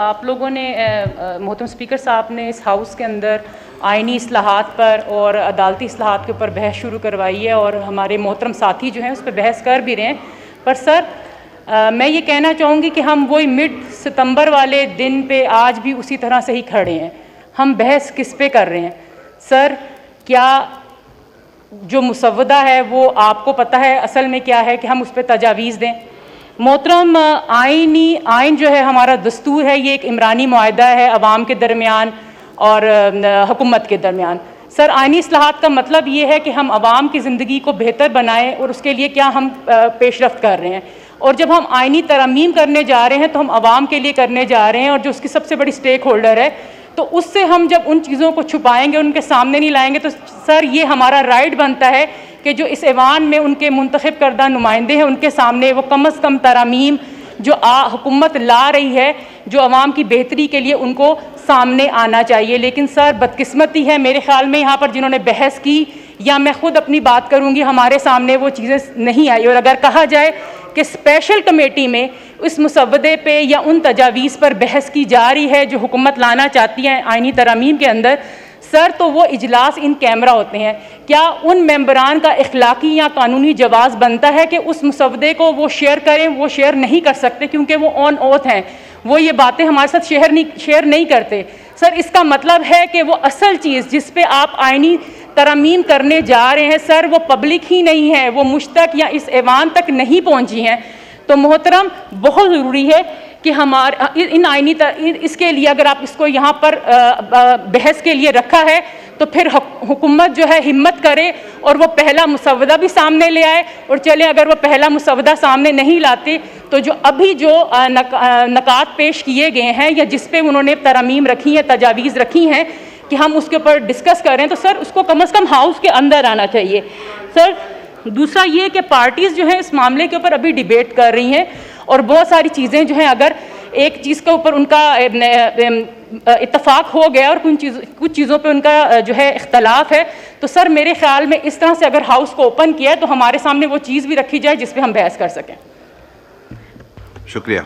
آپ لوگوں نے محترم اسپیکر صاحب نے اس ہاؤس کے اندر آئینی اصلاحات پر اور عدالتی اصلاحات کے اوپر بحث شروع کروائی ہے اور ہمارے محترم ساتھی جو ہیں اس پہ بحث کر بھی رہے ہیں. پر سر میں یہ کہنا چاہوں گی کہ ہم وہی مڈ ستمبر والے دن پہ آج بھی اسی طرح سے ہی کھڑے ہیں. ہم بحث کس پہ کر رہے ہیں سر؟ کیا جو مسودہ ہے وہ آپ کو پتہ ہے اصل میں کیا ہے کہ ہم اس پہ تجاویز دیں؟ محترم آئین جو ہے ہمارا دستور ہے، یہ ایک عمرانی معاہدہ ہے عوام کے درمیان اور حکومت کے درمیان. سر آئینی اصلاحات کا مطلب یہ ہے کہ ہم عوام کی زندگی کو بہتر بنائیں اور اس کے لیے کیا ہم پیش رفت کر رہے ہیں. اور جب ہم آئینی ترامیم کرنے جا رہے ہیں تو ہم عوام کے لیے کرنے جا رہے ہیں، اور جو اس کی سب سے بڑی سٹیک ہولڈر ہے، تو اس سے ہم جب ان چیزوں کو چھپائیں گے، ان کے سامنے نہیں لائیں گے، تو سر یہ ہمارا رائٹ بنتا ہے کہ جو اس ایوان میں ان کے منتخب کردہ نمائندے ہیں ان کے سامنے وہ کم از کم ترامیم جو حکومت لا رہی ہے جو عوام کی بہتری کے لیے ان کو سامنے آنا چاہیے. لیکن سر بدقسمتی ہے میرے خیال میں یہاں پر جنہوں نے بحث کی، یا میں خود اپنی بات کروں گی، ہمارے سامنے وہ چیزیں نہیں آئی. اور اگر کہا جائے کہ اسپیشل کمیٹی میں اس مسودے پہ یا ان تجاویز پر بحث کی جا رہی ہے جو حکومت لانا چاہتی ہے آئینی ترامیم کے اندر، سر تو وہ اجلاس ان کیمرہ ہوتے ہیں. کیا ان ممبران کا اخلاقی یا قانونی جواز بنتا ہے کہ اس مسودے کو وہ شیئر کریں؟ وہ شیئر نہیں کر سکتے کیونکہ وہ آن اوتھ ہیں، وہ یہ باتیں ہمارے ساتھ شیئر نہیں کرتے. سر اس کا مطلب ہے کہ وہ اصل چیز جس پہ آپ آئینی ترامیم کرنے جا رہے ہیں سر وہ پبلک ہی نہیں ہے، وہ مجھ تک یا اس ایوان تک نہیں پہنچی ہیں. تو محترم بہت ضروری ہے کہ اس کے لیے اگر آپ اس کو یہاں پر بحث کے لیے رکھا ہے تو پھر حکومت جو ہے ہمت کرے اور وہ پہلا مسودہ بھی سامنے لے آئے. اور چلیں اگر وہ پہلا مسودہ سامنے نہیں لاتے تو جو ابھی جو نکات پیش کیے گئے ہیں یا جس پہ انہوں نے ترامیم رکھی ہیں، تجاویز رکھی ہیں کہ ہم اس کے اوپر ڈسکس کریں، تو سر اس کو کم از کم ہاؤس کے اندر آنا چاہیے. سر دوسرا یہ کہ پارٹیز جو ہیں اس معاملے کے اوپر ابھی ڈیبیٹ کر رہی ہیں اور بہت ساری چیزیں جو ہیں اگر ایک چیز کے اوپر ان کا اتفاق ہو گیا اور کچھ چیزوں پہ ان کا جو ہے اختلاف ہے، تو سر میرے خیال میں اس طرح سے اگر ہاؤس کو اوپن کیا ہے تو ہمارے سامنے وہ چیز بھی رکھی جائے جس پہ ہم بحث کر سکیں. شکریہ.